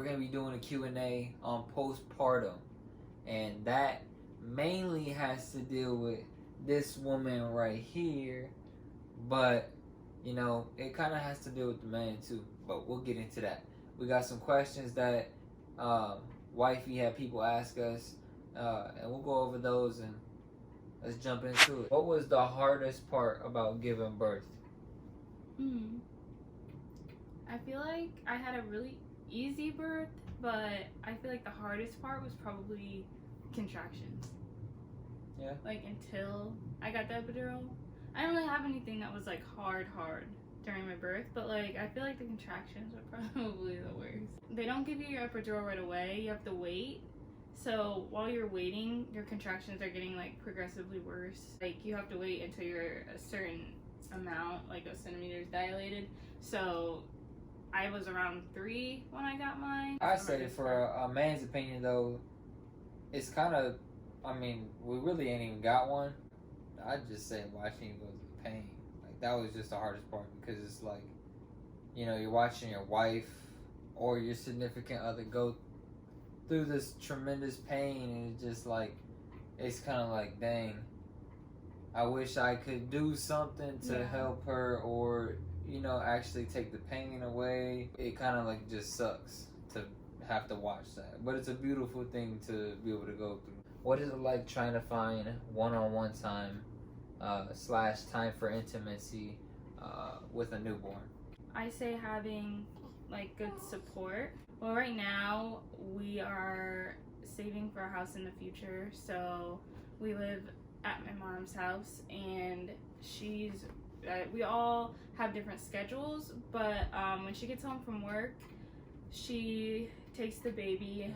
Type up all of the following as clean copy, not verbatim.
going to be doing a Q&A on postpartum. And that mainly has to deal with this woman right here. But, you know, it kind of has to deal with the man too. But we'll get into that. We got some questions that Wifey had people ask us. And we'll go over those and let's jump into it. What was the hardest part about giving birth? I feel like I had a really easy birth, but I feel like the hardest part was probably contractions. Yeah. Like until I got the epidural, I didn't really have anything that was like hard during my birth, but like I feel like the contractions are probably the worst. They don't give you your epidural right away. You have to wait. So while you're waiting, your contractions are getting like progressively worse. Like you have to wait until you're a certain amount, like a centimeters dilated. So I was around 3 when I got mine. I say for a man's opinion though, it's kind of, I mean, we really ain't even got one. I'd just say watching you go through pain. Like that was just the hardest part because it's like, you know, you're watching your wife or your significant other go through this tremendous pain, and it's just like, it's kind of like, dang, I wish I could do something to help her, or you know, actually take the pain away. It kind of like just sucks to have to watch that, but it's a beautiful thing to be able to go through. What is it like trying to find one-on-one time / time for intimacy with a newborn? I say having like good support. Well, right now we are saving for a house in the future, so we live at my mom's house, and we all have different schedules, but when she gets home from work, she takes the baby,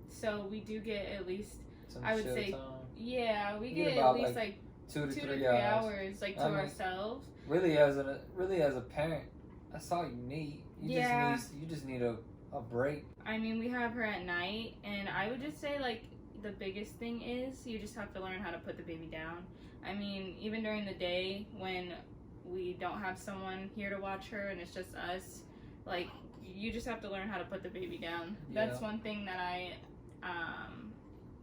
so we get at least Some I would say time. Yeah, we You get at least like 2 to 3 hours like to ourselves. Really, as a parent, that's all you need. You just need a break. I mean, we have her at night, and I would just say like the biggest thing is you just have to learn how to put the baby down. I mean, even during the day when we don't have someone here to watch her and it's just us, like you just have to learn how to put the baby down. That's one thing that I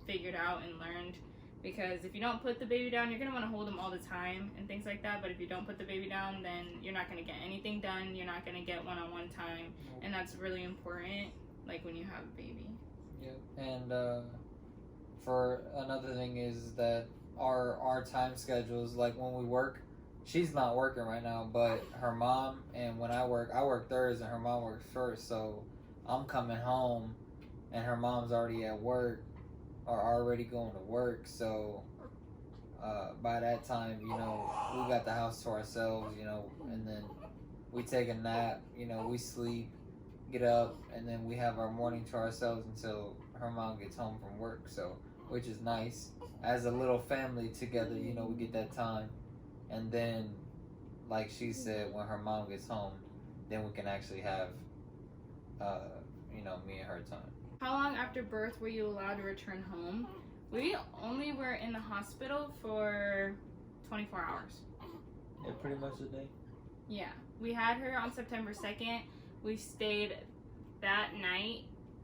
figured out and learned, because if you don't put the baby down, you're going to want to hold him all the time and things like that, but if you don't put the baby down, then you're not going to get anything done. You're not going to get one-on-one time, and that's really important, like when you have a baby. Yeah, and for another thing is that our time schedules, like when we work, she's not working right now, but her mom, and when I work Thursdays and her mom works first, so I'm coming home and her mom's already at work or already going to work, so by that time, you know, we got the house to ourselves, you know, and then we take a nap, you know, we sleep, get up, and then we have our morning to ourselves until her mom gets home from work, so, which is nice. As a little family together, you know, we get that time, and then, like she said, when her mom gets home, then we can actually have, you know, me and her time. How long after birth were you allowed to return home? We only were in the hospital for 24 hours. Yeah, pretty much a day. Yeah. We had her on September 2nd. We stayed that night,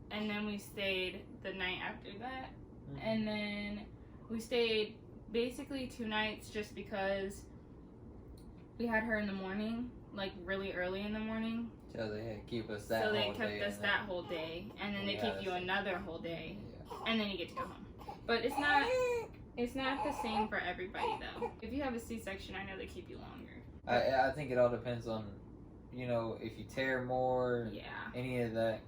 and then we stayed the night after that. Mm-hmm. And then we stayed basically 2 nights just because we had her in the morning, like really early in the morning. So they keep us that whole day. So they kept us that whole day, and then they keep you another whole day, and then you get to go home. But it's not the same for everybody though. If you have a C-section, I know they keep you longer. I think it all depends on, you know, if you tear more, any of that,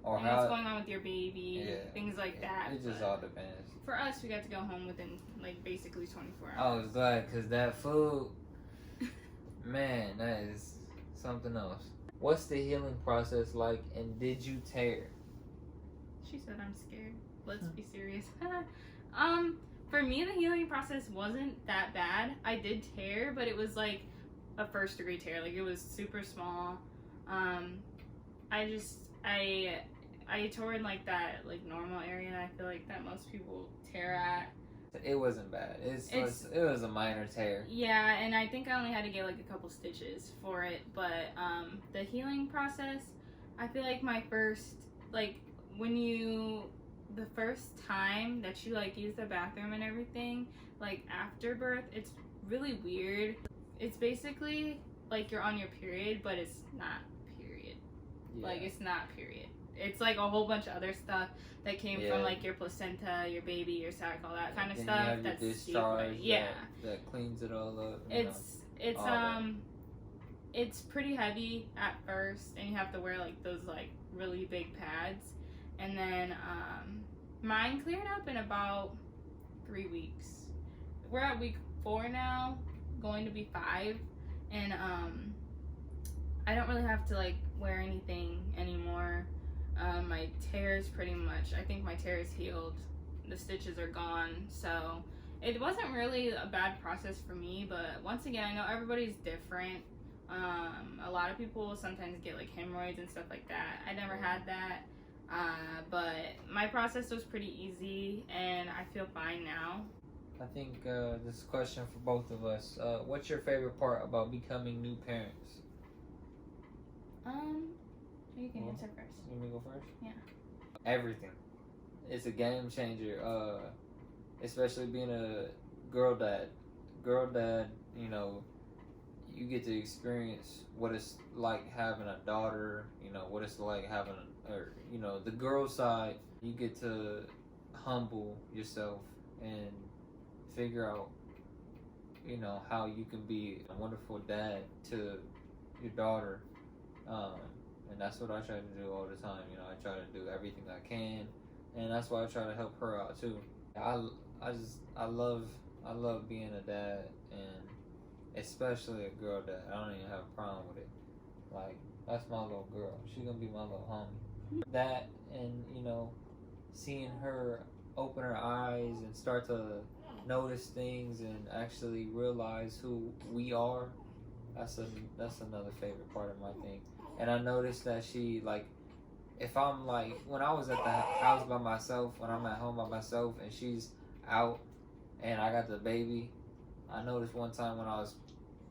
or and what's going on with your baby, things like that. It just all depends. For us, we got to go home within like basically 24 hours. I was glad, because that food, man, that is something else. What's the healing process like, and did you tear? She said I'm scared. Let's be serious. For me, the healing process wasn't that bad. I did tear, but it was like a 1st degree tear. Like it was super small. I tore in like that like normal area. I feel like that most people tear at. It wasn't bad. It was a minor tear. Yeah, and I think I only had to get like a couple stitches for it. But the healing process, I feel like my first, like, the first time that you, like, use the bathroom and everything, like, after birth, it's really weird. It's basically like you're on your period, but it's not period. Yeah. Like, it's not period. It's like a whole bunch of other stuff that came from like your placenta, your baby, your sac, all that kind of stuff. You have that's your discharge. yeah. That cleans it all up. It's pretty heavy at first, and you have to wear like those like really big pads, and then mine cleared up in about 3 weeks. We're at week 4 now, going to be 5, and I don't really have to like wear anything anymore. My tears pretty much, I think my tear is healed. The stitches are gone, so it wasn't really a bad process for me, but once again, I know everybody's different. A lot of people sometimes get like hemorrhoids and stuff like that. I never had that, but my process was pretty easy, and I feel fine now. I think this question for both of us. What's your favorite part about becoming new parents? You can answer first. You want me to go first? Yeah. Everything. It's a game changer. Especially being a girl dad. You know, you get to experience what it's like having a daughter. You know what it's like having, the girl side. You get to humble yourself and figure out, how you can be a wonderful dad to your daughter. And that's what I try to do all the time. I try to do everything I can, and that's why I try to help her out too. I love being a dad, and especially a girl dad. I don't even have a problem with it. Like, that's my little girl. She's gonna be my little homie. That, and seeing her open her eyes and start to notice things and actually realize who we are. That's another favorite part of my thing. And I noticed that she, like, if I'm like, when I was at the house by myself, when I'm at home by myself and she's out and I got the baby, I noticed one time when I was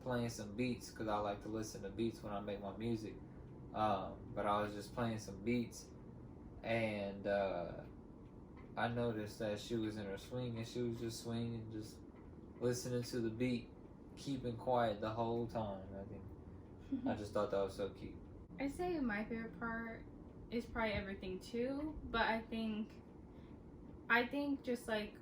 playing some beats, because I like to listen to beats when I make my music, but I was just playing some beats, and I noticed that she was in her swing, and she was just swinging, just listening to the beat, keeping quiet the whole time. I just thought that was so cute. I'd say my favorite part is probably everything too, but I think just like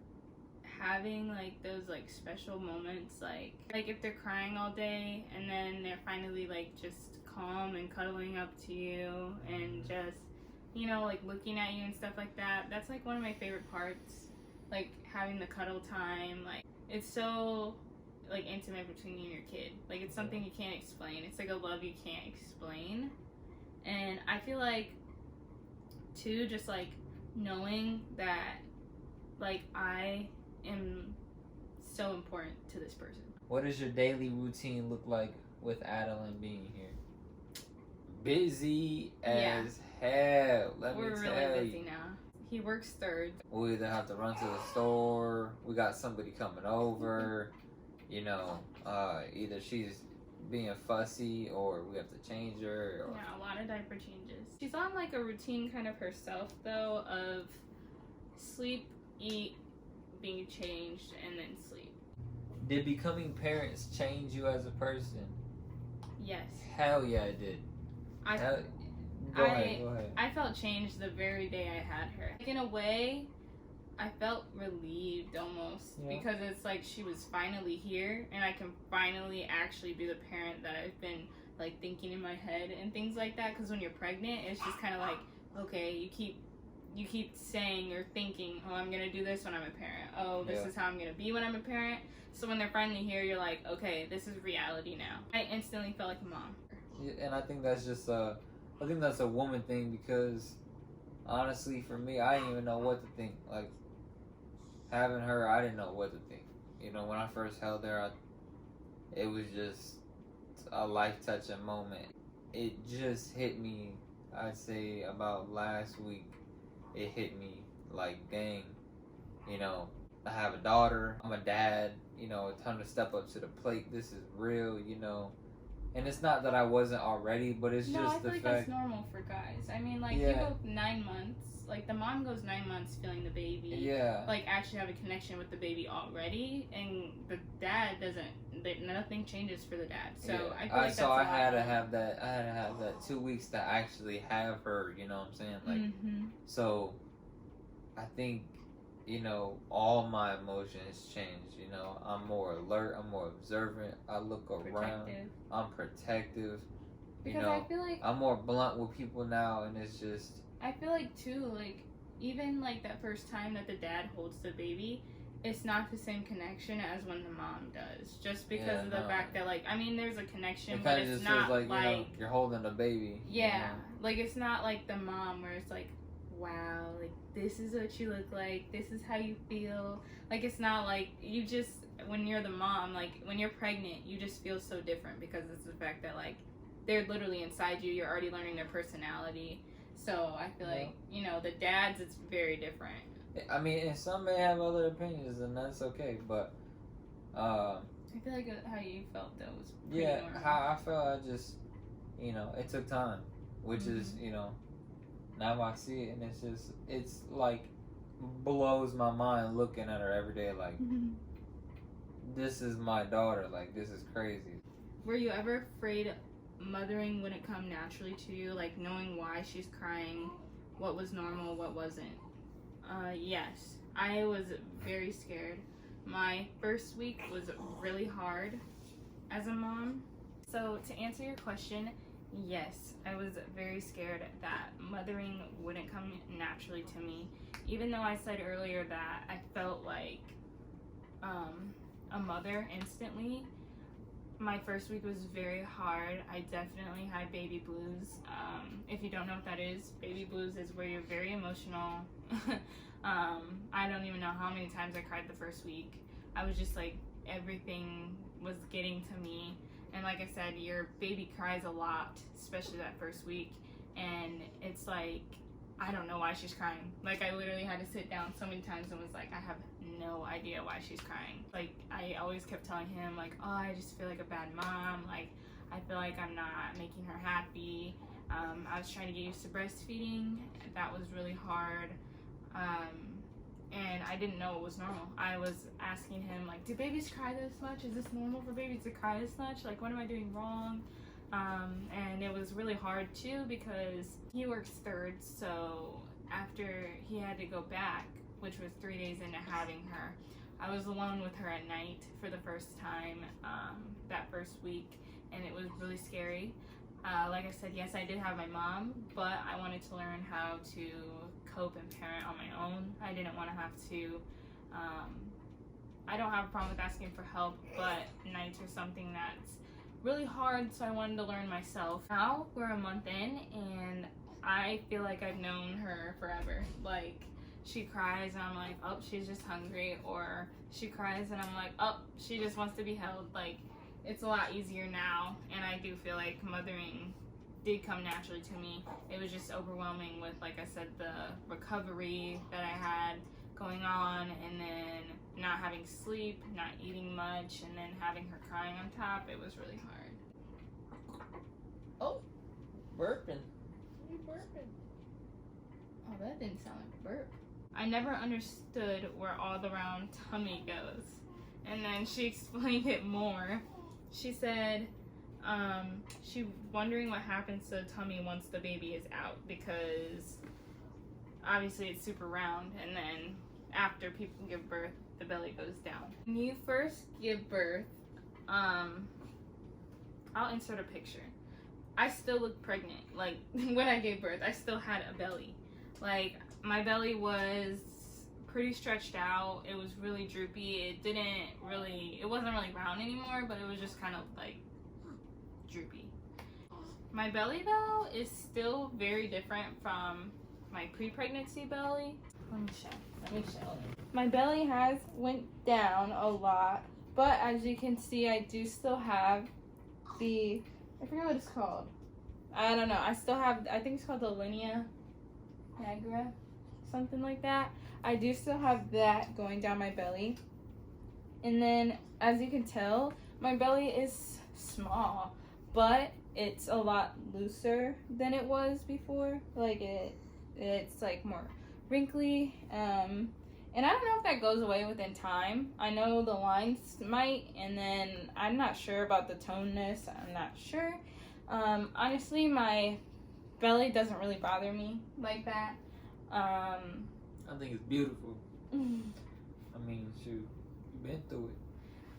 having like those like special moments, like if they're crying all day and then they're finally like just calm and cuddling up to you and just like looking at you and stuff like that. That's like one of my favorite parts, like having the cuddle time. Like, it's so like intimate between you and your kid. Like, it's something you can't explain. It's like a love you can't explain. And I feel like too, just like knowing that like I am so important to this person. What does your daily routine look like with Adeline being here? Busy as hell. We're really busy now. He works third. We either have to run to the store, we got somebody coming over, either she's being fussy or we have to change her. Yeah, a lot of diaper changes. She's on like a routine kind of herself though, of sleep, eat, being changed, and then sleep. Did becoming parents change you as a person? Yes. Hell yeah, it did. Go ahead. I felt changed the very day I had her. Like, in a way, I felt relieved almost, because it's like she was finally here and I can finally actually be the parent that I've been like thinking in my head and things like that. Because when you're pregnant, it's just kind of like, okay, you keep saying or thinking, oh, I'm gonna do this when I'm a parent. Oh, this is how I'm gonna be when I'm a parent. So when they're finally here, you're like, okay, this is reality now. I instantly felt like a mom. Yeah, and I think that's just I think that's a woman thing, because honestly, for me, I didn't even know what to think. Like, having her, I didn't know what to think. When I first held her, it was just a life-touching moment. It just hit me, I'd say, about last week. It hit me like, dang, I have a daughter, I'm a dad, time to step up to the plate. This is real, And it's not that I wasn't already, but it's No, just I feel the like fact. that's normal for guys. I mean, like, you Yeah. go 9 months. Like, the mom goes 9 months feeling the baby. Yeah. Like, actually have a connection with the baby already. And the dad doesn't. Nothing changes for the dad. So, Yeah. I feel like that's so I had to lot. have that. I had to have that 2 weeks to actually have her. You know what I'm saying? Like, Mm-hmm. so I think, you know, all my emotions change. You know, I'm more alert. I'm more observant. I look around. Protective. I'm protective. Because you know, I feel like I'm more blunt with people now, and it's just. I feel like too, like, even like that first time that the dad holds the baby, it's not the same connection as when the mom does. Just because of the fact that, like, I mean, there's a connection, but it's just not feels like, you know, like you're holding a baby. yeah, You know? like it's not like the mom where it's like, wow, like this is what you look like, this is how you feel. Like it's not like you just when you're the mom, like when you're pregnant, you just feel so different because it's the fact that like they're literally inside you. You're already learning their personality. So I feel like, you know, the dads, it's very different. I mean, and some may have other opinions, and that's okay. But I feel like how you felt though was pretty normal. how I felt, I just, you know, it took time, which is, you know, now I see it, and it's like blows my mind looking at her every day. Like, this is my daughter. Like, this is crazy. Were you ever afraid mothering wouldn't come naturally to you, like knowing why she's crying, what was normal, what wasn't? Yes, I was very scared. My first week was really hard as a mom. So to answer your question, yes, I was very scared that mothering wouldn't come naturally to me, even though I said earlier that I felt like a mother instantly. My first week was very hard. I definitely had baby blues. If you don't know what that is, baby blues is where you're very emotional. I don't even know how many times I cried the first week. I was just like, everything was getting to me. And like I said, your baby cries a lot, especially that first week. And it's like, I don't know why she's crying. Like, I literally had to sit down so many times and was like, I have no idea why she's crying. Like, I always kept telling him, like, oh, I just feel like a bad mom. Like, I feel like I'm not making her happy. I was trying to get used to breastfeeding. That was really hard. And I didn't know it was normal. I was asking him, like, do babies cry this much? Is this normal for babies to cry this much? Like, what am I doing wrong? And it was really hard too because he works thirds, so after he had to go back, which was 3 days into having her, I was alone with her at night for the first time that first week, and it was really scary. Like I said, yes, I did have my mom, but I wanted to learn how to cope and parent on my own. I didn't want to have to I don't have a problem with asking for help, but nights are something that's really hard, so I wanted to learn myself. Now we're a month in and I feel like I've known her forever. Like, she cries and I'm like, oh, she's just hungry, or she cries and I'm like, oh, she just wants to be held. Like, it's a lot easier now, and I do feel like mothering did come naturally to me. It was just overwhelming with, like I said, the recovery that I had going on, and then not having sleep, not eating much, and then having her crying on top. It was really hard. Oh, burping. You burping? Oh, that didn't sound like a burp. I never understood where all the round tummy goes. And then she explained it more. She said she's wondering what happens to the tummy once the baby is out, because obviously it's super round, and then after people give birth, the belly goes down. When you first give birth, I'll insert a picture. I still look pregnant. Like, when I gave birth, I still had a belly. Like, my belly was pretty stretched out. It was really droopy. It wasn't really round anymore, but it was just kind of like droopy. My belly though is still very different from my pre-pregnancy belly. Let me show. My belly has went down a lot, but as you can see, I do still have I forget what it's called. I don't know. I still have, I think it's called the linea nigra, something like that. I do still have that going down my belly. And then, as you can tell, my belly is small, but it's a lot looser than it was before. Like it's like more wrinkly. And I don't know if that goes away within time. I know the lines might, and then I'm not sure about the toneness. I'm not sure. Honestly, my belly doesn't really bother me like that. I think it's beautiful. I mean, shoot, you've been through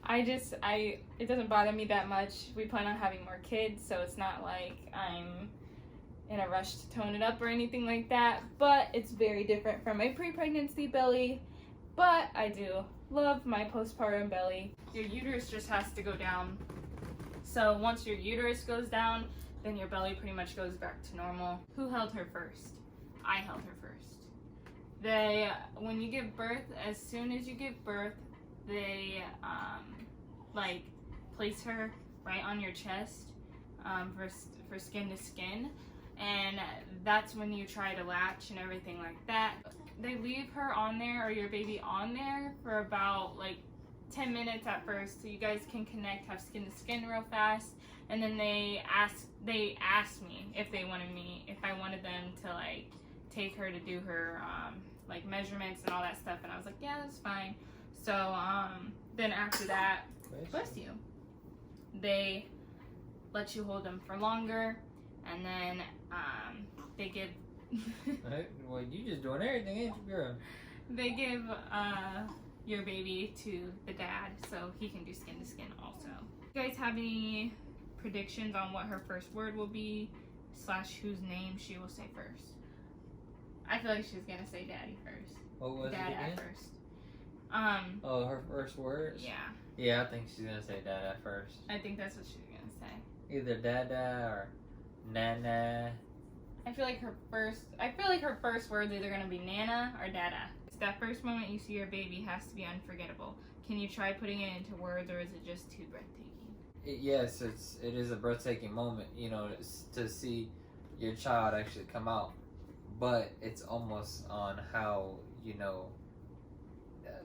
it. It doesn't bother me that much. We plan on having more kids, so it's not like I'm in a rush to tone it up or anything like that. But it's very different from a pre-pregnancy belly. But I do love my postpartum belly. Your uterus just has to go down. So once your uterus goes down, then your belly pretty much goes back to normal. Who held her first? I held her first. When you give birth, as soon as you give birth, they like place her right on your chest for skin to skin, and that's when you try to latch and everything like that. They leave her on there, or your baby on there, for about like 10 minutes at first, so you guys can connect, have skin to skin real fast, and then they asked me if I wanted them to like take her to do her like measurements and all that stuff, and I was like, yeah, that's fine. So then after that, bless you, they let you hold them for longer, and then they give well, you just doing everything, ain't you, girl? they give your baby to the dad so he can do skin to skin also. You guys have any predictions on what her first word will be / whose name she will say first? I feel like she's gonna say daddy first. What was Dad it again? at first. Oh, her first words? Yeah. Yeah, I think she's gonna say dad at first. I think that's what she's gonna say. Either dada or nana. I feel like her first word's either gonna be nana or dada. That first moment you see your baby has to be unforgettable. Can you try putting it into words, or is it just too breathtaking? Yes, it is a breathtaking moment, you know, to see your child actually come out. But it's almost on how, you know,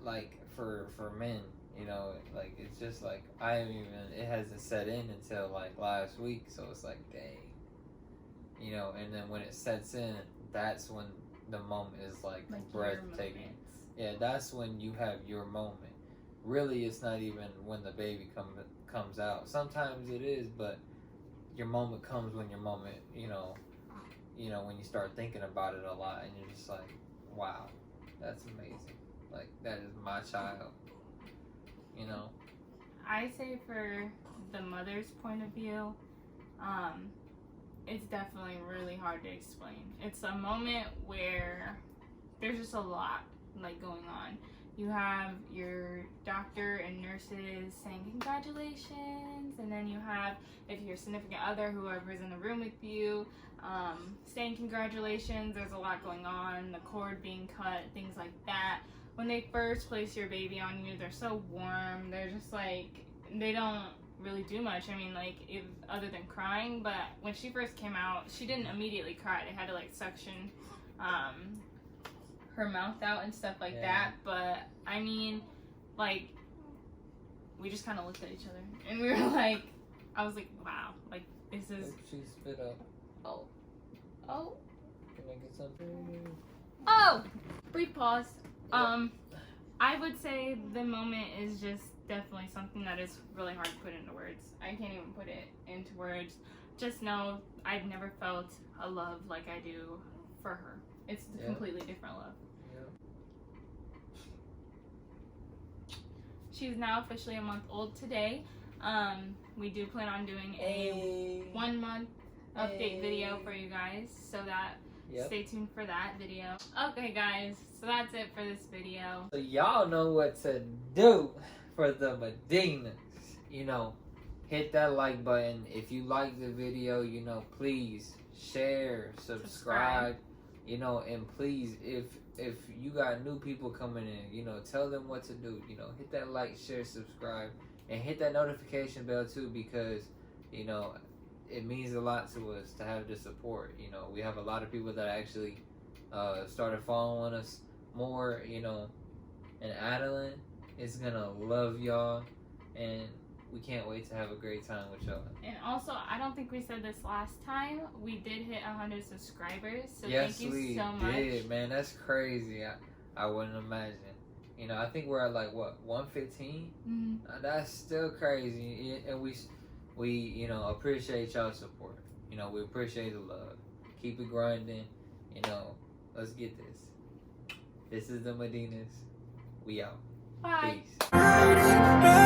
like for men, you know, like it's just like it hasn't set in until like last week, so it's like, dang, you know. And then when it sets in, that's when the moment is like breathtaking. Yeah, that's when you have your moment. Really, it's not even when the baby comes out. Sometimes it is, but your moment comes when your moment, you know, when you start thinking about it a lot, and you're just like, wow, that's amazing. Like, that is my child, you know. I say for the mother's point of view, it's definitely really hard to explain. It's a moment where there's just a lot like going on. You have your doctor and nurses saying congratulations, and then you have, if your significant other, whoever's in the room with you, saying congratulations. There's a lot going on, the cord being cut, things like that. When they first place your baby on you, they're so warm. They're just like, they don't really do much. I mean, like, other than crying. But when she first came out, she didn't immediately cry. They had to like suction her mouth out and stuff like that. But I mean, like, we just kind of looked at each other and we were like, I was like, wow, like, this is. She spit up. Oh. Can I get something? Oh, brief pause. I would say the moment is just definitely something that is really hard to put into words. I can't even put it into words. Just know I've never felt a love like I do for her. It's a completely different love. Yeah. She's now officially a month old today. We do plan on doing a 1 month update video for you guys, so that stay tuned for that video. Okay guys, so that's it for this video. So y'all know what to do for the Medinas. You know, hit that like button. If you like the video, you know, please share, subscribe. You know, and please, if you got new people coming in, you know, tell them what to do. You know, hit that like, share, subscribe, and hit that notification bell too, because, you know, it means a lot to us to have the support. You know, we have a lot of people that actually started following us more, you know, and Adeline is gonna love y'all, and we can't wait to have a great time with y'all. And also, I don't think we said this last time. We did hit 100 subscribers, so Yes, thank you we so much. did, man. That's crazy. I wouldn't imagine. You know, I think we're at like what 115. Mm-hmm. That's still crazy, and we you know appreciate y'all support. You know, we appreciate the love. Keep it grinding. You know, let's get this. This is the Medinas. We out. Bye. Peace.